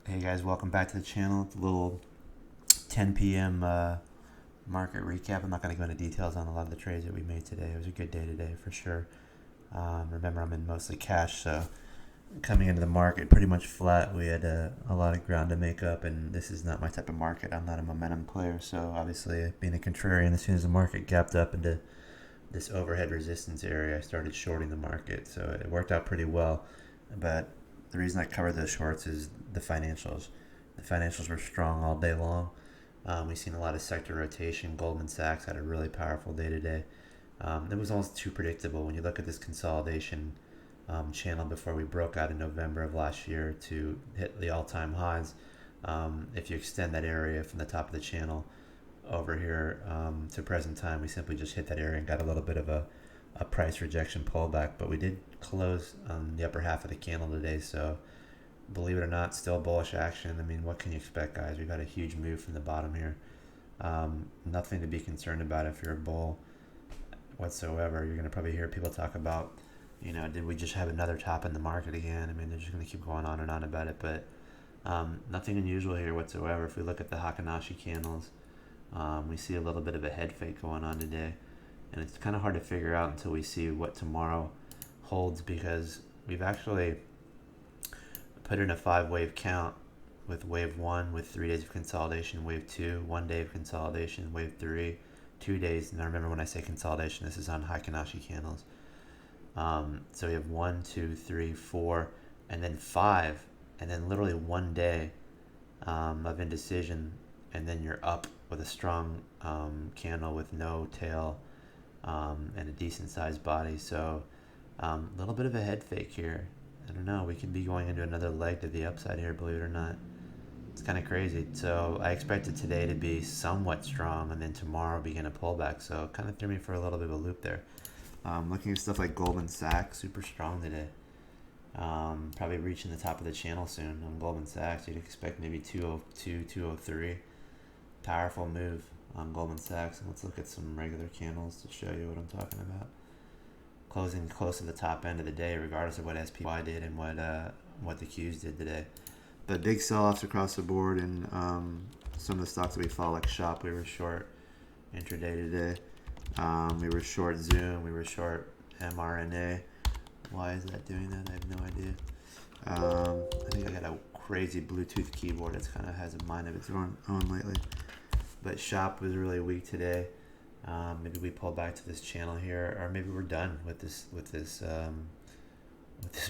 Hey guys, welcome back to the channel. It's a little 10 p.m. Market recap. I'm not going to go into details on a lot of the trades that we made today. It was a good day today for sure. Remember, I'm in mostly cash, so coming into the market pretty much flat. We had a lot of ground to make up, and this is not my type of market. I'm not a momentum player, so obviously, being a contrarian, as soon as the market gapped up into this overhead resistance area, I started shorting the market. So it worked out pretty well. But the reason I covered those shorts is the financials. The financials were strong all day long. We've seen a lot of sector rotation. Goldman Sachs had a really powerful day today. It was almost too predictable when you look at this consolidation channel before we broke out in November of last year to hit the all-time highs. If you extend that area from the top of the channel over here to present time, we simply just hit that area and got a little bit of a price rejection pullback, but we did close on the upper half of the candle today, so believe it or not, still bullish action. I mean, what can you expect, guys? We've had a huge move from the bottom here. Nothing to be concerned about if you're a bull whatsoever. You're going to probably hear people talk about, did we just have another top in the market again? I mean, they're just going to keep going on and on about it, but nothing unusual here whatsoever. If we look at the Hakanashi candles, we see a little bit of a head fake going on today, and it's kind of hard to figure out until we see what tomorrow holds, because we've actually put in a 5 wave count with wave 1 with 3 days of consolidation, wave 2 1 day of consolidation, wave 3 2 days. And I remember, when I say consolidation, this is on Hakanashi candles. So we have 1 2 3 4 and then 5, and then literally 1 day of indecision, and then you're up with a strong candle with no tail and a decent sized body. So a little bit of a head fake here. I don't know. We could be going into another leg to the upside here, believe it or not. It's kind of crazy. So I expected today to be somewhat strong, and then tomorrow begin a pullback. So it kind of threw me for a little bit of a loop there. Looking at stuff like Goldman Sachs, super strong today. Probably reaching the top of the channel soon on Goldman Sachs. You'd expect maybe 202, 203. Powerful move on Goldman Sachs. And let's look at some regular candles to show you what I'm talking about. Closing close to the top end of the day, regardless of what SPY did and what the Qs did today. But big sell-offs across the board, and some of the stocks that we follow, like Shop, we were short intraday today. We were short Zoom. We were short mRNA. Why is that doing that? I have no idea. I think I got a crazy Bluetooth keyboard that's kind of has a mind of its own lately. But Shop was really weak today. Maybe we pull back to this channel here, or maybe we're done with this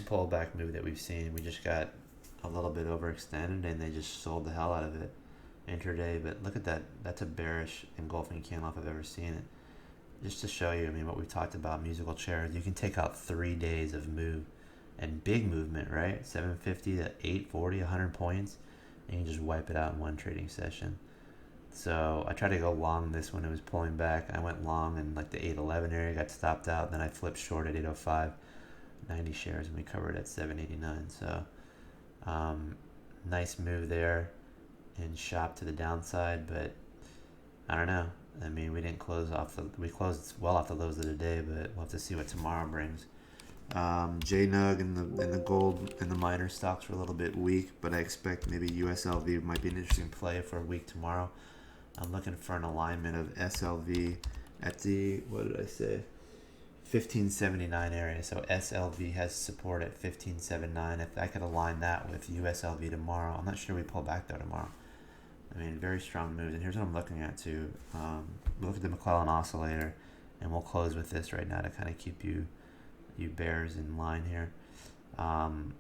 pullback move that we've seen. We just got a little bit overextended, and they just sold the hell out of it intraday. But look at that. That's a bearish engulfing candle if I've ever seen it. Just to show you, I mean, what we've talked about, musical chairs. You can take out 3 days of move and big movement, right? 750 to 840, 100 points, and you can just wipe it out in one trading session. So I tried to go long this when it was pulling back. I went long in like the 811 area, got stopped out. Then I flipped short at 805, 90 shares, and we covered at 789. So nice move there in Shop to the downside, but I don't know. I mean, we closed well off the lows of the day, but we'll have to see what tomorrow brings. JNUG and the gold and the minor stocks were a little bit weak, but I expect maybe USLV might be an interesting play for a week tomorrow. I'm looking for an alignment of SLV at the, what did I say, 1579 area. So SLV has support at 1579. If I could align that with USLV tomorrow, I'm not sure we pull back though tomorrow. I mean, very strong moves. And here's what I'm looking at too. Look at the McClellan oscillator, and we'll close with this right now to kind of keep you bears in line here. And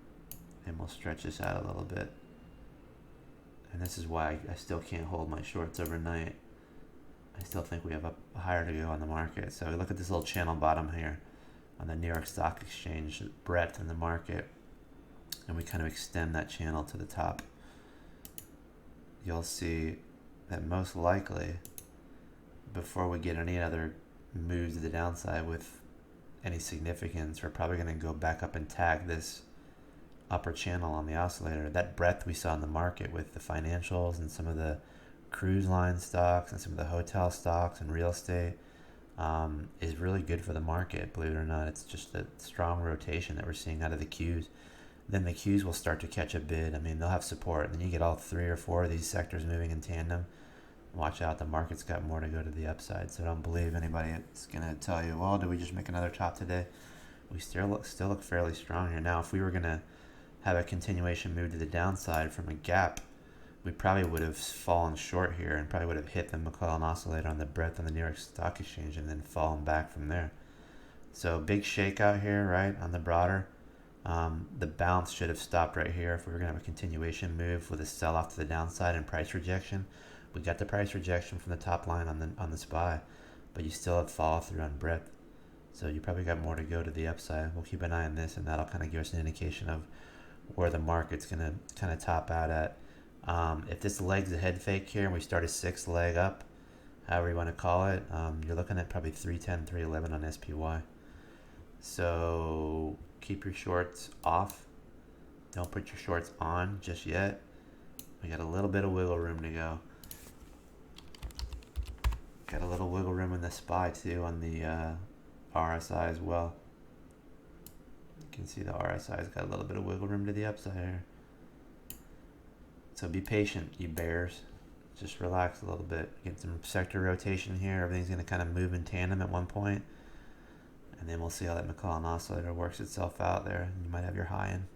we'll stretch this out a little bit. And this is why I still can't hold my shorts overnight. I still think we have a higher to go on the market. So look at this little channel bottom here on the New York Stock Exchange, breadth in the market, and we kind of extend that channel to the top. You'll see that most likely, before we get any other moves to the downside with any significance, we're probably going to go back up and tag this upper channel on the oscillator. That breadth we saw in the market with the financials and some of the cruise line stocks and some of the hotel stocks and real estate is really good for the market, believe it or not. It's just a strong rotation that we're seeing out of the Qs. then the Qs will start to catch a bid. I mean, they'll have support, and then you get all 3 or 4 of these sectors moving in tandem. Watch out, the market's got more to go to the upside. So don't believe anybody that's gonna tell you, well, did we just make another top today? We still look fairly strong here. Now, if we were gonna have a continuation move to the downside from a gap, we probably would have fallen short here and probably would have hit the McClellan oscillator on the breadth on the New York Stock Exchange and then fallen back from there. So big shakeout here, right, on the broader. The bounce should have stopped right here if we were going to have a continuation move with a sell-off to the downside and price rejection. We got the price rejection from the top line on the SPY, but you still have follow through on breadth. So you probably got more to go to the upside. We'll keep an eye on this, and that'll kind of give us an indication of where the market's going to kind of top out at. If this leg's a head fake here and we start a 6th leg up, however you want to call it, you're looking at probably 310, 311 on SPY. So keep your shorts off. Don't put your shorts on just yet. We got a little bit of wiggle room to go. Got a little wiggle room in the SPY too on the RSI as well. You can see the RSI's got a little bit of wiggle room to the upside here. So be patient, you bears. Just relax a little bit. Get some sector rotation here. Everything's going to kind of move in tandem at one point. And then we'll see how that McClellan oscillator works itself out there. You might have your high in.